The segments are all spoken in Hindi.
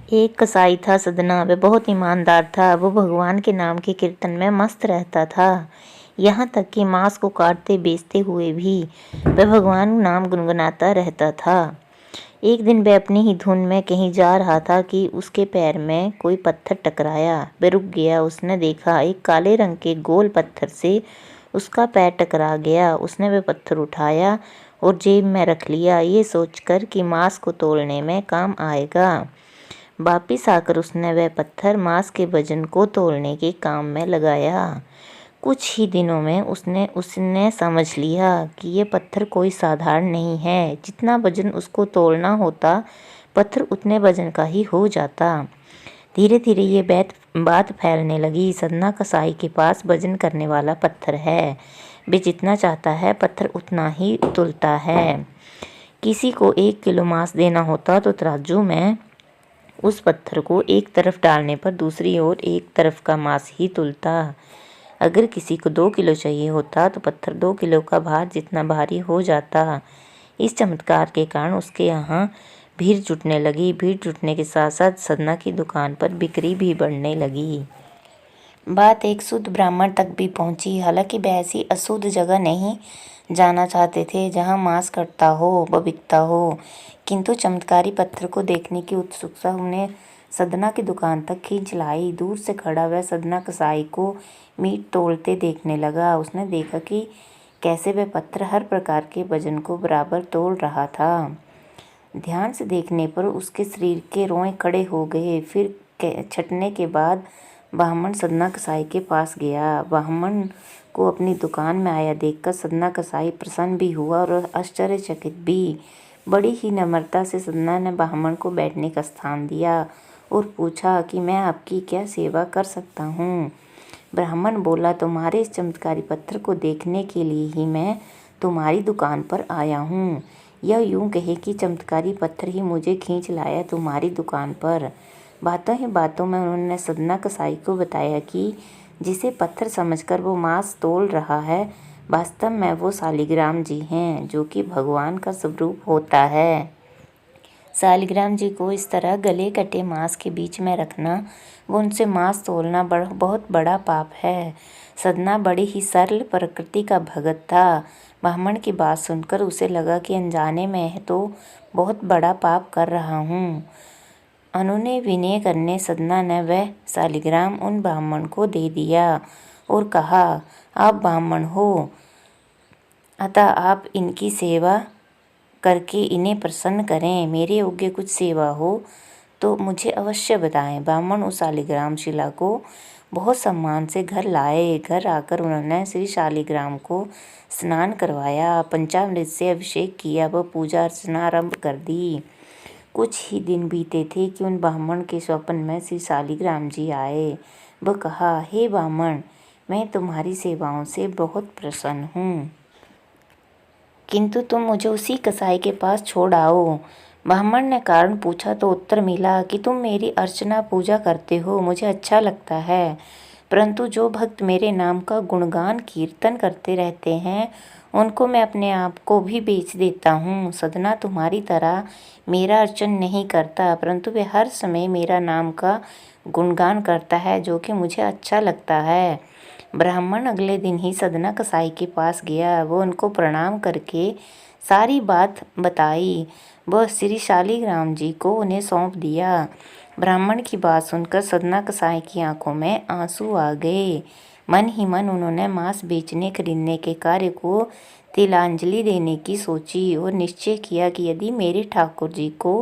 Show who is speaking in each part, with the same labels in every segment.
Speaker 1: एक कसाई था सदना। वह बहुत ईमानदार था। वो भगवान के नाम के कीर्तन में मस्त रहता था। यहाँ तक कि मांस को काटते बेचते हुए भी वह भगवान नाम गुनगुनाता रहता था। एक दिन वह अपनी ही धुन में कहीं जा रहा था कि उसके पैर में कोई पत्थर टकराया। वह रुक गया। उसने देखा एक काले रंग के गोल पत्थर से उसका पैर टकरा गया। उसने वह पत्थर उठाया और जेब में रख लिया, ये सोचकर कि मांस को तोलने में काम आएगा। वापिस आकर उसने वह पत्थर मांस के वजन को तोलने के काम में लगाया। कुछ ही दिनों में उसने समझ लिया कि ये पत्थर कोई साधारण नहीं है। जितना वजन उसको तोलना होता, पत्थर उतने वजन का ही हो जाता। धीरे धीरे ये बात फैलने लगी, सदना कसाई के पास वजन करने वाला पत्थर है। वे जितना चाहता है पत्थर उतना ही तुलता है। किसी को 1 किलो मांस देना होता तो तराजू में उस पत्थर को एक तरफ डालने पर दूसरी ओर एक तरफ का मांस ही तुलता। अगर किसी को 2 किलो चाहिए होता तो पत्थर 2 किलो का भार जितना भारी हो जाता। इस चमत्कार के कारण उसके यहाँ भीड़ जुटने लगी। भीड़ जुटने के साथ साथ सदना की दुकान पर बिक्री भी बढ़ने लगी। बात एक शुद्ध ब्राह्मण तक भी पहुंची। हालांकि वह ऐसी अशुद्ध जगह नहीं जाना चाहते थे जहां मांस कटता हो व बिकता हो, किंतु चमत्कारी पत्थर को देखने की उत्सुकता उन्हें सदना की दुकान तक खींच लाई। दूर से खड़ा वह सदना कसाई को मीट तोलते देखने लगा। उसने देखा कि कैसे वह पत्थर हर प्रकार के वजन को बराबर तोल रहा था। ध्यान से देखने पर उसके शरीर के रोए खड़े हो गए। फिर छटने के बाद ब्राह्मण सदना कसाई के पास गया। ब्राह्मण को अपनी दुकान में आया देखकर सदना कसाई प्रसन्न भी हुआ और आश्चर्यचकित भी। बड़ी ही नम्रता से सदना ने ब्राह्मण को बैठने का स्थान दिया और पूछा कि मैं आपकी क्या सेवा कर सकता हूँ। ब्राह्मण बोला, तुम्हारे इस चमत्कारी पत्थर को देखने के लिए ही मैं तुम्हारी दुकान पर आया हूँ। यह यूँ कहे कि चमत्कारी पत्थर ही मुझे खींच लाया तुम्हारी दुकान पर। बातों ही बातों में उन्होंने सदना कसाई को बताया कि जिसे पत्थर समझकर वो मांस तोल रहा है, वास्तव में वो शालिग्राम जी हैं, जो कि भगवान का स्वरूप होता है। शालिग्राम जी को इस तरह गले कटे मांस के बीच में रखना व उनसे मांस तोलना बहुत बड़ा पाप है। सदना बड़ी ही सरल प्रकृति का भगत था। ब्राह्मण की बात सुनकर उसे लगा कि अनजाने में तो बहुत बड़ा पाप कर रहा हूँ। उन्होंने विनय करने सदना ने वह शालिग्राम उन ब्राह्मण को दे दिया और कहा, आप ब्राह्मण हो, अतः आप इनकी सेवा करके इन्हें प्रसन्न करें। मेरे योग्य कुछ सेवा हो तो मुझे अवश्य बताएं। ब्राह्मण उस शालिग्राम शिला को बहुत सम्मान से घर लाए। घर आकर उन्होंने श्री शालिग्राम को स्नान करवाया, पंचामृत से अभिषेक किया व पूजा अर्चना आरंभ कर दी। कुछ ही दिन बीते थे कि उन ब्राह्मण के स्वप्न में श्री शालिग्राम जी आए। वह कहा, हे ब्राह्मण, मैं तुम्हारी सेवाओं से बहुत प्रसन्न हूँ, किंतु तुम मुझे उसी कसाई के पास छोड़ आओ। ब्राह्मण ने कारण पूछा तो उत्तर मिला कि तुम मेरी अर्चना पूजा करते हो, मुझे अच्छा लगता है, परंतु जो भक्त मेरे नाम का गुणगान कीर्तन करते रहते हैं उनको मैं अपने आप को भी बेच देता हूँ। सदना तुम्हारी तरह मेरा अर्चन नहीं करता, परंतु वे हर समय मेरा नाम का गुणगान करता है, जो कि मुझे अच्छा लगता है। ब्राह्मण अगले दिन ही सदना कसाई के पास गया। वो उनको प्रणाम करके सारी बात बताई। वह श्री शालिग्राम जी को उन्हें सौंप दिया। ब्राह्मण की बात सुनकर सदना कसाई की आंखों में आंसू आ गए। मन ही मन उन्होंने मांस बेचने खरीदने के कार्य को तिलांजलि देने की सोची और निश्चय किया कि यदि मेरे ठाकुर जी को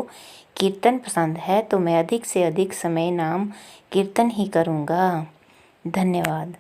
Speaker 1: कीर्तन पसंद है तो मैं अधिक से अधिक समय नाम कीर्तन ही करूँगा। धन्यवाद।